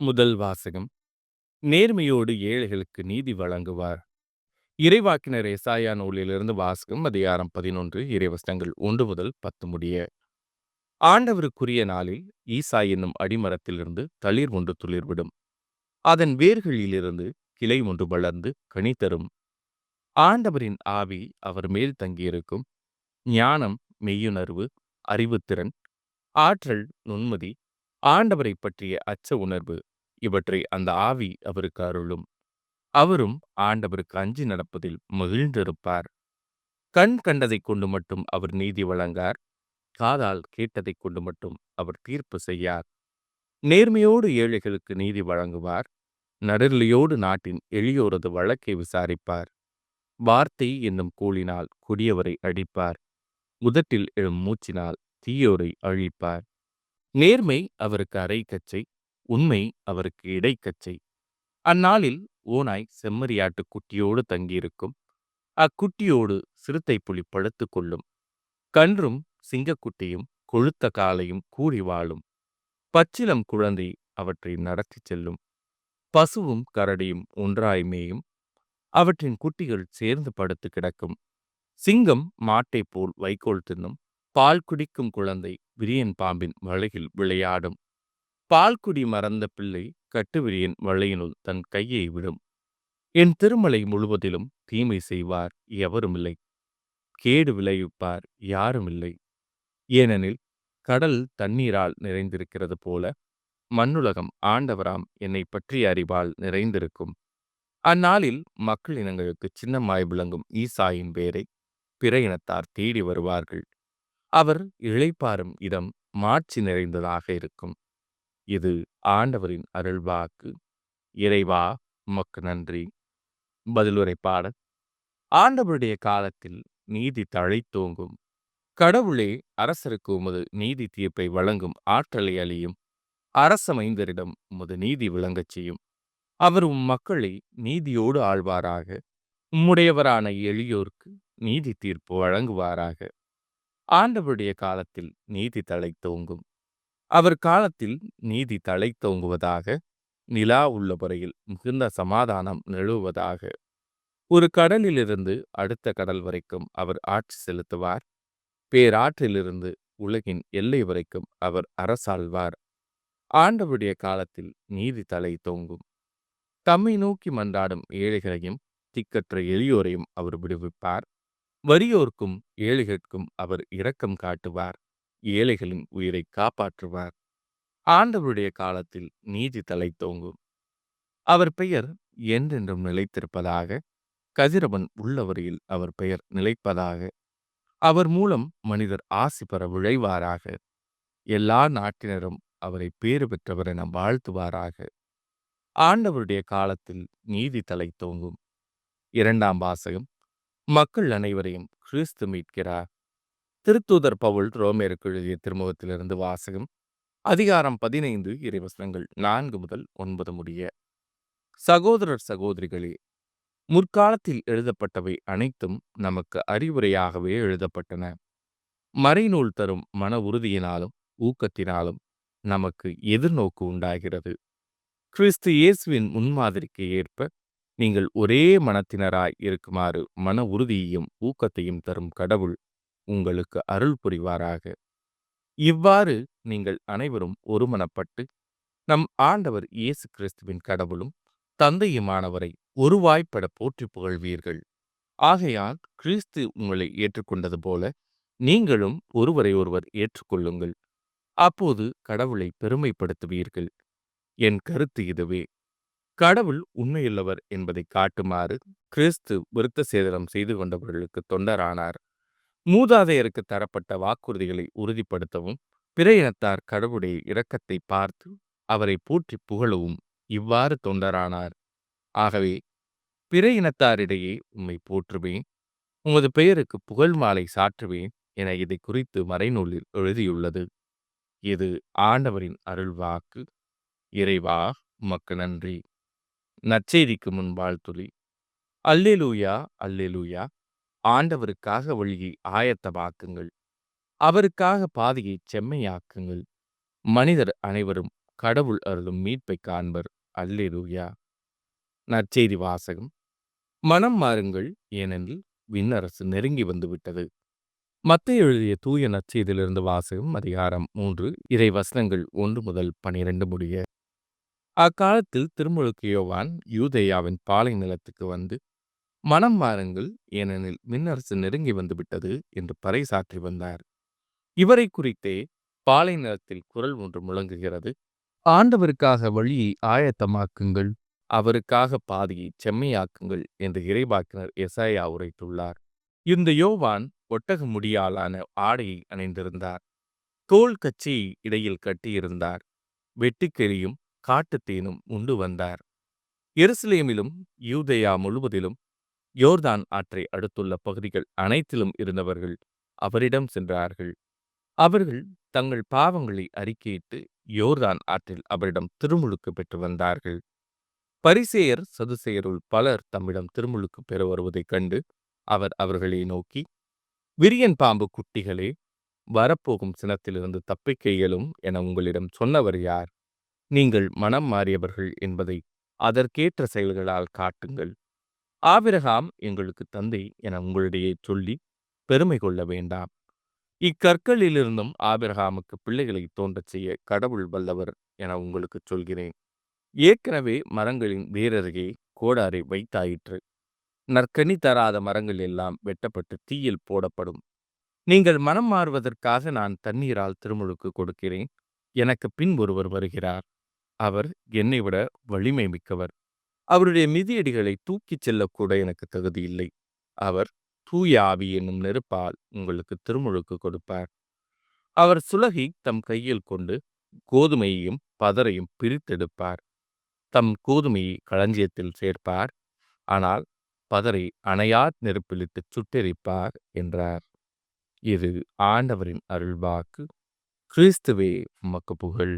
முதல் வாசகம். நேர்மையோடு ஏழைகளுக்கு நீதி வழங்குவார். இறைவாக்கினர் எசாயா நூலிலிருந்து வாசகம். அதிகாரம் 11 இறைவசனங்கள் 1 முதல் 10 முடிய. ஆண்டவருக்குரிய நாளில் ஈசா என்னும் அடிமரத்திலிருந்து தளிர் ஒன்று துளிர்விடும். அதன் வேர்களிலிருந்து கிளை ஒன்று வளர்ந்து கனி தரும். ஆண்டவரின் ஆவி அவர் மேல் தங்கியிருக்கும். ஞானம், மெய்யுணர்வு, அறிவுத்திறன், ஆற்றல், நுண்மதி, ஆண்டவரை பற்றிய அச்ச உணர்வு இவற்றை அந்த ஆவி அவருக்கு அருளும். அவரும் ஆண்டவருக்கு அஞ்சி நடப்பதில் மகிழ்ந்திருப்பார். கண் கண்டதைக் கொண்டு மட்டும் அவர் நீதி வழங்கார். காதால் கேட்டதைக் கொண்டு மட்டும் அவர் தீர்ப்பு செய்யார். நேர்மையோடு ஏழைகளுக்கு நீதி வழங்குவார். நடுநிலையோடு நாட்டின் எளியோரது வழக்கை விசாரிப்பார். வார்த்தை என்னும் கோலினால் கொடியவரை அடிப்பார். உதட்டில் எழும் மூச்சினால் தீயோரை அழிப்பார். நேர்மை அவருக்கு அரைக்கச்சை, உண்மை அவருக்கு இடைக்கச்சை. அந்நாளில் ஓநாய் செம்மறியாட்டு குட்டியோடு தங்கியிருக்கும். அக்குட்டியோடு சிறுத்தை புலி படுத்துக் கொள்ளும். கன்றும் சிங்கக்குட்டியும் கொழுத்த காலையும் கூடி வாழும். பச்சிலம் குழந்தை அவற்றை நடத்திச் செல்லும். பசுவும் கரடியும் ஒன்றாய் மேயும். அவற்றின் குட்டிகள் சேர்ந்து படுத்து கிடக்கும். சிங்கம் மாட்டைப் போல் வைக்கோல் தின்னும். பால் குடிக்கும் குழந்தை விரியன் பாம்பின் வலையில் விளையாடும். பால்குடி மறந்த பிள்ளை கட்டுவிரியன் வலையினுள் தன் கையை விடும். என் திருமலை முழுவதிலும் தீமை செய்வார் எவருமில்லை. கேடு விளைவிப்பார் யாருமில்லை. ஏனெனில் கடல் தண்ணீரால் நிறைந்திருக்கிறது போல மண்ணுலகம் ஆண்டவராம் என்னை பற்றிய அறிவால் நிறைந்திருக்கும். அந்நாளில் மக்கள் இனங்களுக்கு சின்னமாய் விளங்கும் ஈசாயின் பேரை பிற இனத்தார் தேடி வருவார்கள். அவர் இளைப்பாறும் இடம் மாட்சி நிறைந்ததாக இருக்கும். இது ஆண்டவரின் அருள்வாக்கு. இறைவா உமக்கு நன்றி. பதிலுரை பாடல். ஆண்டவருடைய காலத்தில் நீதி தழைத்தோங்கும். கடவுளே, அரசருக்கு உமது நீதி தீர்ப்பை வழங்கும் ஆற்றலை அளியும். அரசமைந்தரிடம் உமது நீதி விளங்கச் செய்யும். அவர் மக்களை நீதியோடு ஆழ்வாராக. உம்முடையவரான எளியோர்க்கு நீதி தீர்ப்பு வழங்குவாராக. ஆண்டவருடைய காலத்தில் நீதி தழைத்தோங்கும். அவர் காலத்தில் நீதி தழைத்தோங்குவதாக. நிலா உள்ள வரையில் மிகுந்த சமாதானம் நிலவுவதாக. ஒரு கடலிலிருந்து அடுத்த கடல் வரைக்கும் அவர் ஆட்சி செலுத்துவார். பேராற்றிலிருந்து உலகின் எல்லை வரைக்கும் அவர் அரசாள்வார். ஆண்டவருடைய காலத்தில் நீதி தழைத்தோங்கும். தம்மை நோக்கி மன்றாடும் ஏழைகளையும் திக்கற்ற எளியோரையும் அவர் விடுவிப்பார். வறியோர்க்கும் ஏழைகளுக்கும் அவர் இரக்கம் காட்டுவார். ஏழைகளின் உயிரை காப்பாற்றுவார். ஆண்டவருடைய காலத்தில் நீதி தழைத்தோங்கும். அவர் பெயர் என்றென்றும் நிலைத்திருப்பதாக. கதிரவன் உள்ளவரையில் அவர் பெயர் நிலைப்பதாக. அவர் மூலம் மனிதர் ஆசி பெற விழைவாராக. எல்லா நாட்டினரும் அவரை பேறு பெற்றவர் என வாழ்த்துவாராக. ஆண்டவருடைய காலத்தில் நீதி தழைத்தோங்கும். இரண்டாம் வாசகம். மக்கள் அனைவரையும் கிறிஸ்து மீட்கிறார். திருத்தூதர் பவுல் ரோமேருக்கு எழுதிய திருமுகத்திலிருந்து வாசகம். அதிகாரம் 15 இறைவசனங்கள் 4 முதல் 9 முடிய. சகோதரர் சகோதரிகளே, முற்காலத்தில் எழுதப்பட்டவை அனைத்தும் நமக்கு அறிவுரையாகவே எழுதப்பட்டன. மறைநூல் தரும் மன உறுதியினாலும் ஊக்கத்தினாலும் நமக்கு எதிர்நோக்கு உண்டாகிறது. கிறிஸ்து இயேசுவின் முன்மாதிரிக்கு ஏற்ப நீங்கள் ஒரே மனத்தினராய் இருக்குமாறு மன உறுதியையும் ஊக்கத்தையும் தரும் கடவுள் உங்களுக்கு அருள் புரிவாராக. இவ்வாறு நீங்கள் அனைவரும் ஒருமனப்பட்டு நம் ஆண்டவர் இயேசு கிறிஸ்துவின் கடவுளும் தந்தையுமானவரை ஒருவாய்ப்பட போற்றி புகழ்வீர்கள். ஆகையால் கிறிஸ்து உங்களை ஏற்றுக்கொண்டது போல நீங்களும் ஒருவரை ஒருவர் ஏற்றுக்கொள்ளுங்கள். அப்போது கடவுளை பெருமைப்படுத்துவீர்கள். என் கருத்து இதுவே. கடவுள் உண்மையுள்ளவர் என்பதை காட்டுமாறு கிறிஸ்து விருத்த சேதனம் செய்து கொண்டவர்களுக்கு தொண்டரானார். மூதாதையருக்கு தரப்பட்ட வாக்குறுதிகளை உறுதிப்படுத்தவும் பிற இனத்தார் கடவுளுடைய இரக்கத்தை பார்த்து அவரை போற்றி புகழவும் இவ்வாறு தொண்டரானார். ஆகவே பிற இனத்தாரிடையே உம்மை போற்றுவேன், உமது பெயருக்கு புகழ் மாலை சாற்றுவேன் என இதை குறித்து மறைநூலில் எழுதியுள்ளது. இது ஆண்டவரின் அருள்வாக்கு. இறைவா உமக்கு நன்றி. நற்செய்திக்கு முன் வாழ்த்துளி. அல்லேலூயா, அல்லேலூயா. ஆண்டவருக்காக வழியை ஆயத்தமாக்குங்கள். அவருக்காக பாதையை செம்மையாக்குங்கள். மனிதர் அனைவரும் கடவுள் அருளும் மீட்பை காண்பர். அல்லேலூயா. நற்செய்தி வாசகம். மனம் மாறுங்கள், ஏனெனில் விண்ணரசு நெருங்கி வந்துவிட்டது. மத்தேயு எழுதிய தூய நற்செய்தியிலிருந்து வாசகம். அதிகாரம் 3 இறை வசனங்கள் 1 முதல் 12 முடிய. அக்காலத்தில் திருமுழுக்கு யோவான் யூதேயாவின் பாலை நிலத்துக்கு வந்து, மனம் மாறுங்கள், ஏனெனில் விண்ணரசு நெருங்கி வந்துவிட்டது என்று பறைசாற்றி வந்தார். இவரை குறித்தே பாலை நிலத்தில் குரல் ஒன்று முழங்குகிறது. ஆண்டவருக்காக வழியை ஆயத்தமாக்குங்கள், அவருக்காக பாதையை செம்மையாக்குங்கள் என்று இறைவாக்கினர் எசாயா உரைத்துள்ளார். இந்த யோவான் ஒட்டக முடியாலான ஆடையை அணிந்திருந்தார். தோல் கச்சியை இடையில் கட்டியிருந்தார். வெட்டுக்கிளியும் காட்டுத்தேனும் உண்டு வந்தார். எருசலேமிலும் யூதேயா முழுவதிலும் யோர்தான் ஆற்றை அடுத்துள்ள பகுதிகள் அனைத்திலும் இருந்தவர்கள் அவரிடம் சென்றார்கள். அவர்கள் தங்கள் பாவங்களை அறிக்கையிட்டு யோர்தான் ஆற்றில் அவரிடம் திருமுழுக்கு பெற்று வந்தார்கள். பரிசேயர் சதுசேயருள் பலர் தம்மிடம் திருமுழுக்கு பெற வருவதைக் கண்டு அவர் அவர்களை நோக்கி, விரியன் பாம்பு குட்டிகளே, வரப்போகும் சினத்திலிருந்து தப்பிக்க இயலும் என உங்களிடம் சொன்னவர் யார்? நீங்கள் மனம் மாறியவர்கள் என்பதை அதற்கேற்ற செயல்களால் காட்டுங்கள். ஆபிரகாம் எங்களுக்கு தந்தை என உங்களிடையே சொல்லி பெருமை கொள்ள வேண்டாம். இக்கற்களிலிருந்தும் ஆபிரகாமுக்கு பிள்ளைகளை தோன்றச் செய்ய கடவுள் வல்லவர் என உங்களுக்கு சொல்கிறேன். ஏற்கனவே மரங்களின் வேரருகே கோடாரை வைத்தாயிற்று. நற்கனி தராத மரங்கள் எல்லாம் வெட்டப்பட்டு தீயில் போடப்படும். நீங்கள் மனம் மாறுவதற்காக நான் தண்ணீரால் திருமுழுக்கு கொடுக்கிறேன். எனக்கு பின் ஒருவர் வருகிறார். அவர் என்னை விட வலிமை மிக்கவர். அவருடைய மிதியடிகளை தூக்கிச் செல்லக்கூட எனக்கு தகுதியில்லை. அவர் தூய ஆவி என்னும் நெருப்பால் உங்களுக்கு திருமுழுக்கு கொடுப்பார். அவர் சுலகை தம் கையில் கொண்டு கோதுமையையும் பதரையும் பிரித்தெடுப்பார். தம் கோதுமையை களஞ்சியத்தில் சேர்ப்பார், ஆனால் பதரை அணையா நெருப்பிலிட்டு சுட்டெரிப்பார் என்றார். இது ஆண்டவரின் அருள்வாக்கு. கிறிஸ்துவே உமக்கு புகழ்.